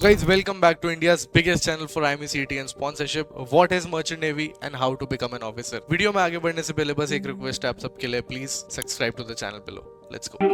Guys, welcome back to India's biggest channel for IMCET and sponsorship. What is Merchant Navy and how to become an officer? Video में आगे बढ़ने से पहले बस एक request है आप सबके लिए, please subscribe to the channel below. Let's go.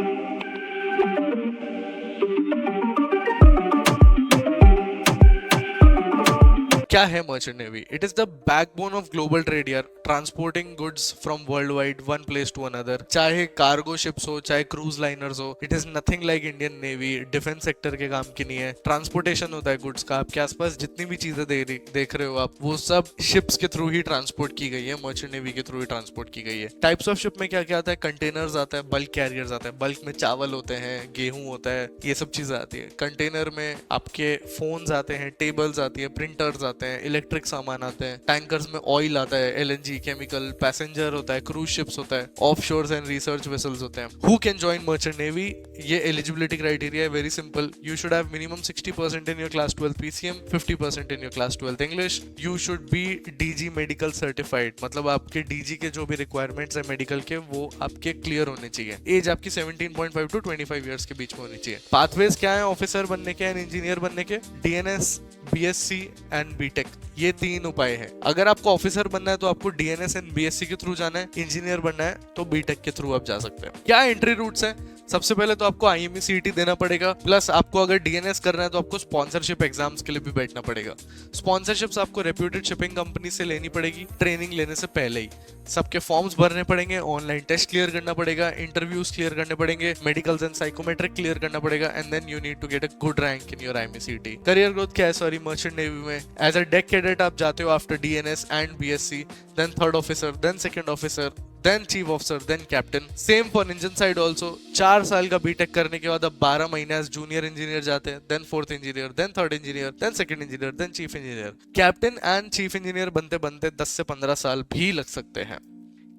क्या है merchant navy? It is the backbone of global trade यार, transporting goods from world wide one place to another. चाहे कार्गो शिप्स हो, चाहे क्रूज लाइनर्स हो, it is nothing like Indian navy. Defence sector के काम की नहीं है. ट्रांसपोर्टेशन होता है गुड्स का. आपके आसपास जितनी भी चीजें देख रहे हो आप, वो सब शिप्स के थ्रू ही ट्रांसपोर्ट की गई है, मर्चेंट नेवी के थ्रू ही ट्रांसपोर्ट की गई है. टाइप्स ऑफ शिप में क्या क्या आता है? कंटेनर्स आता है, बल्क कैरियर्स आता है. बल्क में चावल होते हैं, गेहूं होता है, ये सब चीजें आती है. कंटेनर में आपके फोन्स आते हैं, टेबल्स आती है, प्रिंटर्स आते हैं, इलेक्ट्रिक सामान आते हैं. टैंकर्स में ऑयल आता है, एलएनजी, केमिकल. पैसेंजर होता है, क्रूज शिप्स होता है, ऑफशोर्स एंड रिसर्च वेसल्स होते हैं. Who can join merchant navy? ये एलिजिबिलिटी क्राइटेरिया है very simple. You should have minimum 60% in your class 12 PCM, 50% in your class 12 English. You should be DG medical certified, मतलब आपके DG के जो भी requirements है मेडिकल के, वो आपके क्लियर होने चाहिए. एज आपकी 17.5 टू 25 ईयर्स के बीच में होनी चाहिए. पाथवेज क्या है ऑफिसर बनने के एंड इंजीनियर बनने के? डीएनएस, बीएससी एंड बीटेक, ये तीन उपाय है. अगर आपको ऑफिसर बनना है तो आपको डीएनएस एंड बीएससी के थ्रू जाना है. इंजीनियर बनना है तो बीटेक के थ्रू आप जा सकते हैं. क्या एंट्री रूट्स है? सबसे पहले तो आपको आईएमसीईटी देना पड़ेगा, प्लस आपको अगर डीएनएस करना है तो आपको स्पॉन्सरशिप एग्जाम्स के लिए भी बैठना पड़ेगा. स्पॉन्सरशिप्स आपको रेप्यूटेड शिपिंग कंपनी से लेनी पड़ेगी ट्रेनिंग लेने से पहले ही. सबके फॉर्म्स भरने पड़ेंगे, ऑनलाइन टेस्ट क्लियर करना पड़ेगा, इंटरव्यूज क्लियर करने पड़ेंगे, मेडिकल्स एंड साइकोमेट्रिक क्लियर करना पड़ेगा, and then you need to get a good rank in your IMCET. Career growth क्या है? सॉरी, मर्चेंट नेवी में एज अ डेक कैडेट आप जाते हो after DNS and BSc, then third officer, then second officer, then chief officer, then captain. Same for engine side also. 4 साल का BTech करने के बाद अब 12 महीने एज जूनियर इंजीनियर जाते हैं, then fourth engineer, then third engineer, then second engineer, then chief engineer. Captain and chief engineer बनते बनते 10 से 15 साल भी लग सकते हैं.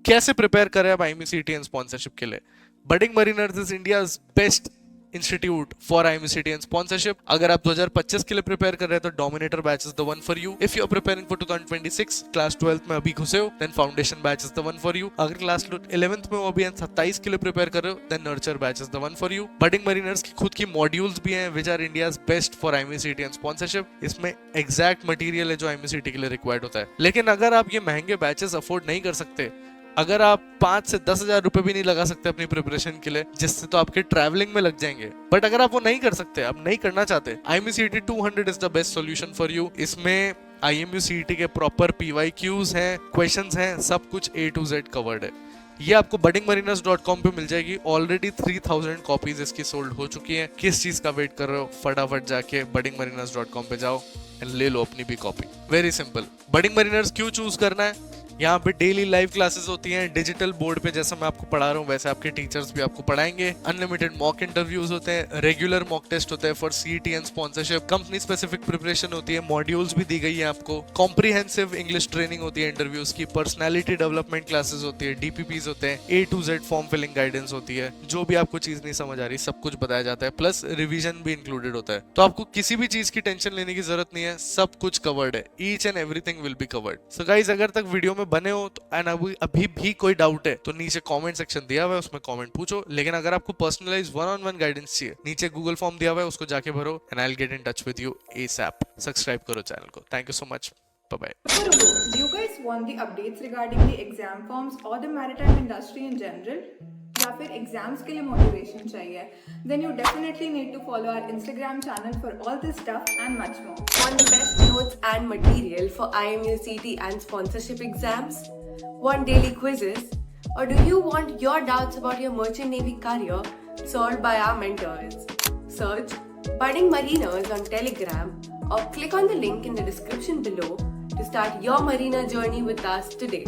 कैसे प्रिपेयर करें आप आईएमसीईटी एंड स्पॉन्सरशिप के लिए? Budding mariners is India's best institute for IMCET and sponsorship. अगर आप 2025 के लिए प्रिपेयर कर रहे हैं तो dominator batch is the one for you. If you are preparing for 2026, class 12 में अभी घुसे हो, then foundation batch is the one for you. अगर क्लास 11th में हो अभी 27 के लिए प्रिपेयर कर रहे हो, then nurture batch is the one for you. Budding mariners की खुद की मॉड्यूल्स भी हैं which are India's best for IMCET and sponsorship. इसमें एग्जैक्ट मटेरियल है जो आईएमसीईटी के लिए रिक्वायर्ड होता है. लेकिन अगर आप ये महंगे बैचेस अफोर्ड नहीं कर सकते, अगर आप 5 से 10 हजार रुपए भी नहीं लगा सकते अपनी प्रिपरेशन के लिए, जिससे तो आपके ट्रैवलिंग में लग जाएंगे, बट अगर आप वो नहीं कर सकते, आप नहीं करना चाहते, IMCET 200 is the best solution for you. इसमें IMCET के प्रॉपर PYQs हैं, क्वेश्चंस हैं, सब कुछ A to Z कवर्ड है. ये आपको buddingmariners.com पे मिल जाएगी. ऑलरेडी 3000 कॉपीज इसकी सोल्ड हो चुकी हैं. किस चीज का वेट कर रहे हो? फटाफट जाके buddingmariners.com पे जाओ एंड ले लो अपनी भी copy. Very simple. Budding mariners क्यों चूज करना है? यहाँ पे डेली लाइव क्लासेस होती हैं डिजिटल बोर्ड पे. जैसा मैं आपको पढ़ा रहा हूँ वैसे आपके टीचर्स भी आपको पढ़ाएंगे. अनलिमिटेड मॉक इंटरव्यूज होते हैं, रेगुलर मॉक टेस्ट होते हैं for CET and sponsorship. Company specific preparation होती है, मॉड्यूल्स भी दी गई है आपको. कॉम्प्रिहेंसिव इंग्लिश ट्रेनिंग होती है इंटरव्यूज की. पर्सनैलिटी डेवलपमेंट क्लासेस होती है, डीपीपीज होते हैं, A to Z form filling guidance होती है. जो भी आपको चीज नहीं समझ आ रही सब कुछ बताया जाता है, प्लस रिविजन भी इंक्लूडेड होता है. तो आपको किसी भी चीज की टेंशन लेने की जरूरत नहीं है, सब कुछ कवर्ड है. Each and everything will be covered. So guys, अगर तक वीडियो में बने हो तो एंड अभी भी कोई डाउट है तो नीचे कमेंट सेक्शन दिया हुआ है, उसमें कमेंट पूछो. लेकिन अगर आपको पर्सनलाइज वन-ऑन-वन गाइडेंस चाहिए, नीचे गूगल फॉर्म दिया हुआ है, उसको जाके भरो and I will get in touch with you ASAP. Subscribe करो चैनल को. Thank you so much. Bye bye. Do you guys want the updates regarding the exam forms or the maritime industry in general? या फिर exams के लिए motivation चाहिए? Then you definitely need to follow our Instagram channel for all this stuff and much more. Want the best notes and material for IMUCT and sponsorship exams? Want daily quizzes? Or do you want your doubts about your merchant navy career solved by our mentors? Search Budding Mariners on Telegram or click on the link in the description below to start your marina journey with us today.